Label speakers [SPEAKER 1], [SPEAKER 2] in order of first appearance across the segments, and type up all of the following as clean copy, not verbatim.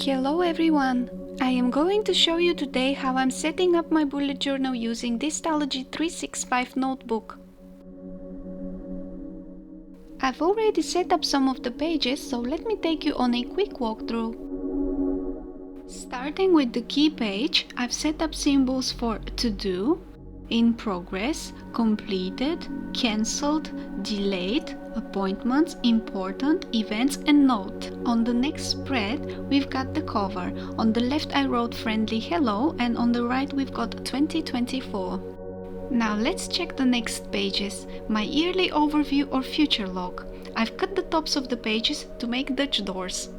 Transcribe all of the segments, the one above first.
[SPEAKER 1] Hello everyone! I am going to show you today how I'm setting up my bullet journal using Distalogy 365 notebook. I've already set up some of the pages, so let me take you on a quick walkthrough. Starting with the key page, I've set up symbols for to do, in progress, completed, cancelled, delayed, appointments, important, events and note. On the next spread we've got the cover. On the left I wrote friendly hello and on the right we've got 2024. Now let's check the next pages. My yearly overview or future log. I've cut the tops of the pages to make Dutch doors.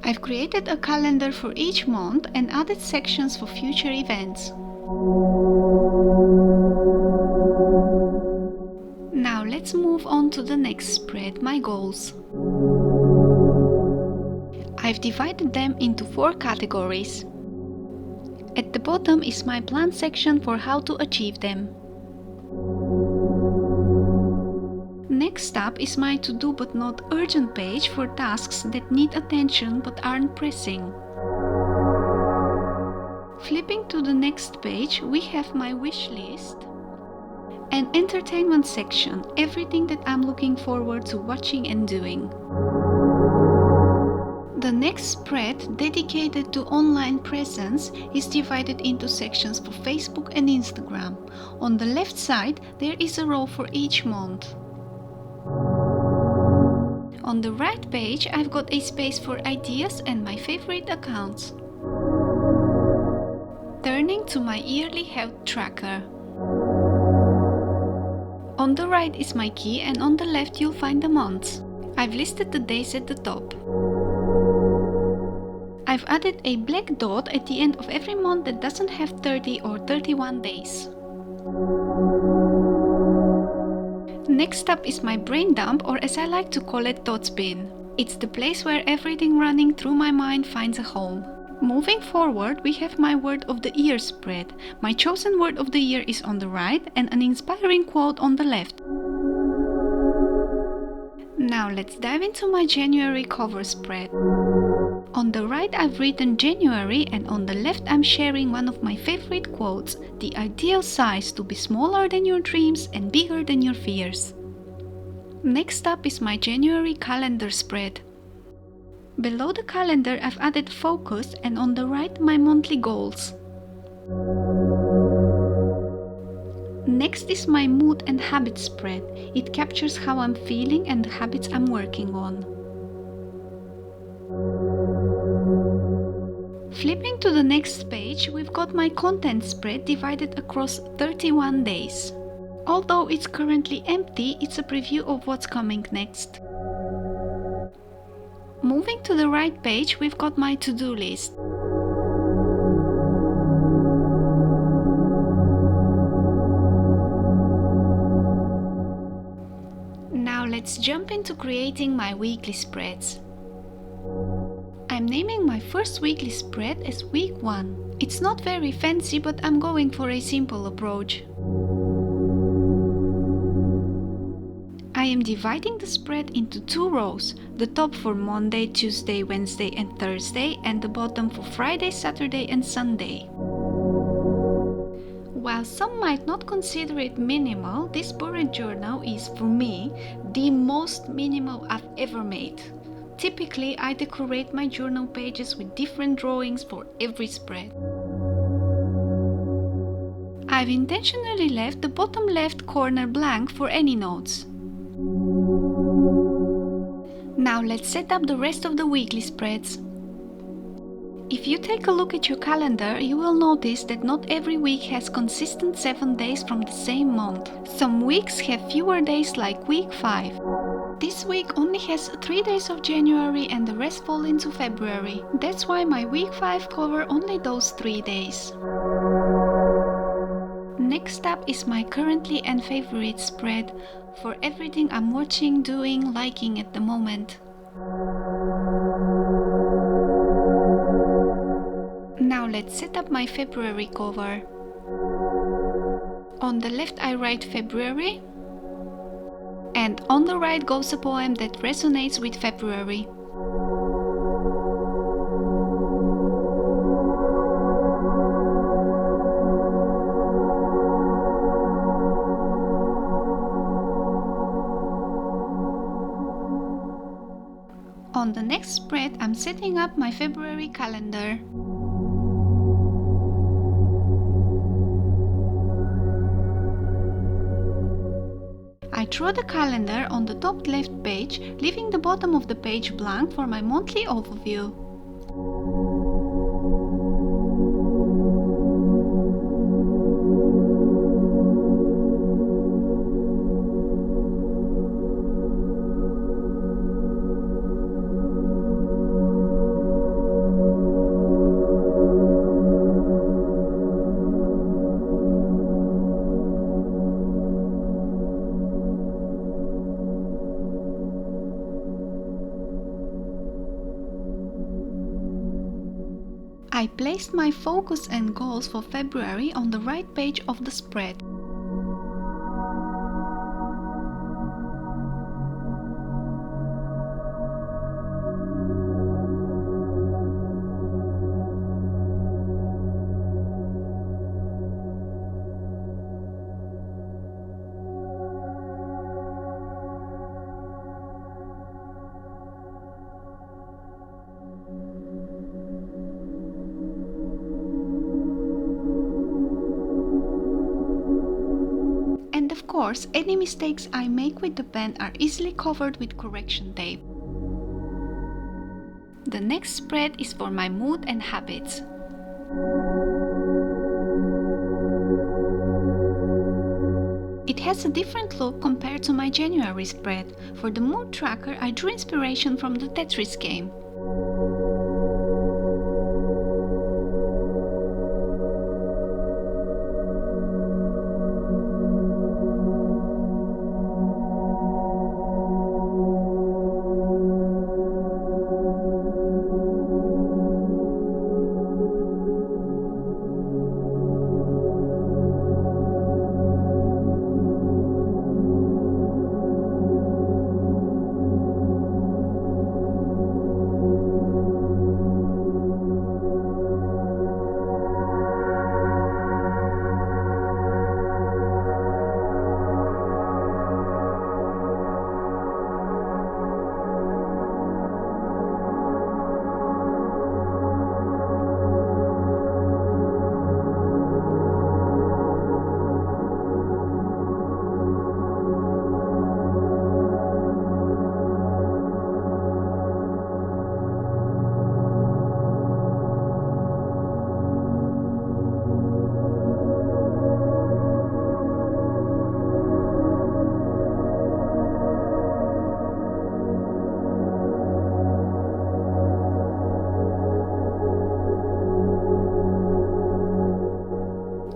[SPEAKER 1] I've created a calendar for each month and added sections for future events. Now let's move on to the next spread, my goals. I've divided them into 4 categories. At the bottom is my plan section for how to achieve them. Next up is my to-do but not urgent page for tasks that need attention but aren't pressing. Flipping to the next page, we have my wish list. An entertainment section, everything that I'm looking forward to watching and doing. The next spread, dedicated to online presence, is divided into sections for Facebook and Instagram. On the left side, there is a row for each month. On the right page, I've got a space for ideas and my favorite accounts. Turning to my yearly health tracker. On the right is my key and on the left you'll find the months. I've listed the days at the top. I've added a black dot at the end of every month that doesn't have 30 or 31 days. Next up is my brain dump, or as I like to call it, thought bin. It's the place where everything running through my mind finds a home. Moving forward, we have my word of the year spread. My chosen word of the year is on the right and an inspiring quote on the left. Now let's dive into my January cover spread. On the right I've written January and on the left I'm sharing one of my favorite quotes: the ideal size to be smaller than your dreams and bigger than your fears. Next up is my January calendar spread. Below the calendar I've added focus and on the right my monthly goals. Next is my mood and habit spread. It captures how I'm feeling and the habits I'm working on. Flipping to the next page, we've got my content spread divided across 31 days. Although it's currently empty, it's a preview of what's coming next. Moving to the right page, we've got my to-do list. Now let's jump into creating my weekly spreads. I'm naming my first weekly spread as Week 1. It's not very fancy, but I'm going for a simple approach. I am dividing the spread into 2 rows, the top for Monday, Tuesday, Wednesday and Thursday, and the bottom for Friday, Saturday and Sunday. While some might not consider it minimal, this bullet journal is, for me, the most minimal I've ever made. Typically, I decorate my journal pages with different drawings for every spread. I've intentionally left the bottom left corner blank for any notes. Now let's set up the rest of the weekly spreads. If you take a look at your calendar, you will notice that not every week has consistent 7 days from the same month. Some weeks have fewer days, like week 5. This week only has 3 days of January and the rest fall into February. That's why my week 5 cover only those 3 days. Next up is my currently and favorite spread for everything I'm watching, doing, liking at the moment. Now let's set up my February cover. On the left I write February, and on the right goes a poem that resonates with February. On the next spread, I'm setting up my February calendar. I draw the calendar on the top left page, leaving the bottom of the page blank for my monthly overview. I placed my focus and goals for February on the right page of the spread. And of course, any mistakes I make with the pen are easily covered with correction tape. The next spread is for my mood and habits. It has a different look compared to my January spread. For the mood tracker, I drew inspiration from the Tetris game.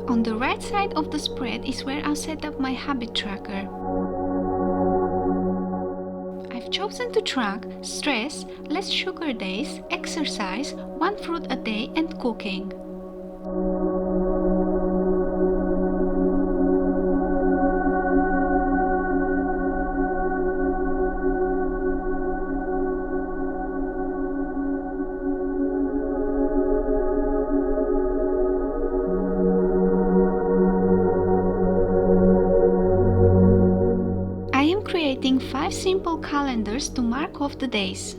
[SPEAKER 1] On the right side of the spread is where I'll set up my habit tracker. I've chosen to track stress, less sugar days, exercise, 1 fruit a day, and cooking. Creating 5 simple calendars to mark off the days.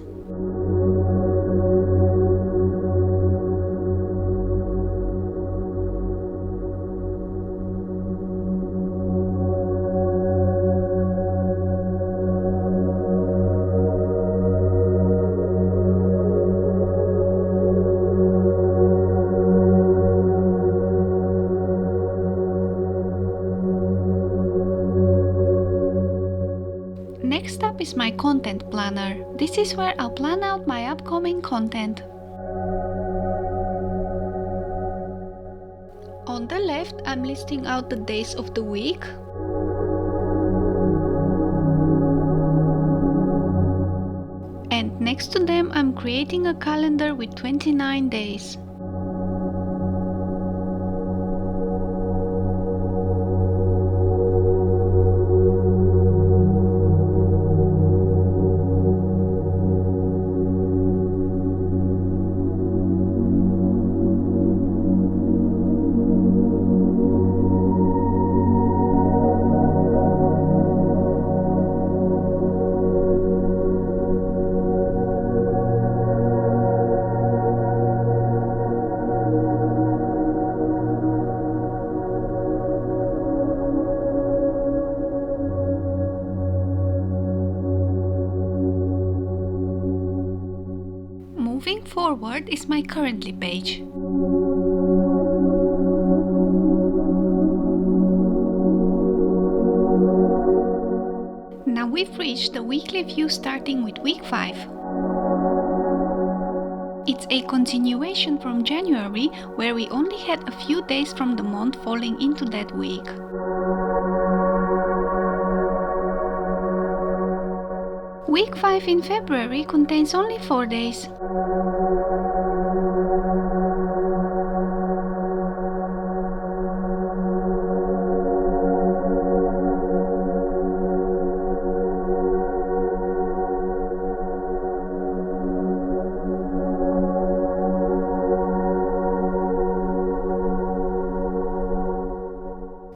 [SPEAKER 1] Next up is my content planner. This is where I'll plan out my upcoming content. On the left, I'm listing out the days of the week. And next to them, I'm creating a calendar with 29 days. moving forward is my currently page. Now we've reached the weekly view starting with week 5. It's a continuation from January, where we only had a few days from the month falling into that week. Week 5 in February contains only 4 days.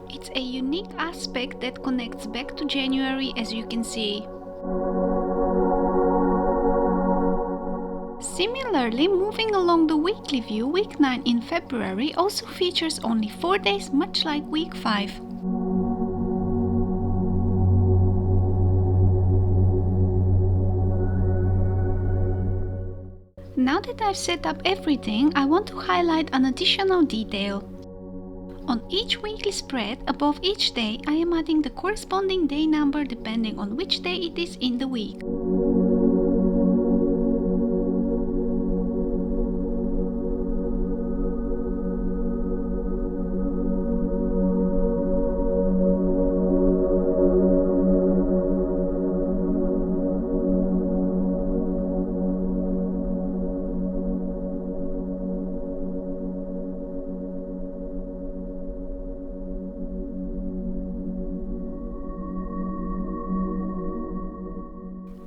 [SPEAKER 1] It's a unique aspect that connects back to January, as you can see. Similarly, moving along the weekly view, week 9 in February also features only 4 days, much like week 5. Now that I've set up everything, I want to highlight an additional detail. On each weekly spread, above each day, I am adding the corresponding day number depending on which day it is in the week.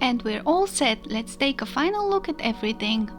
[SPEAKER 1] And we're all set. Let's take a final look at everything.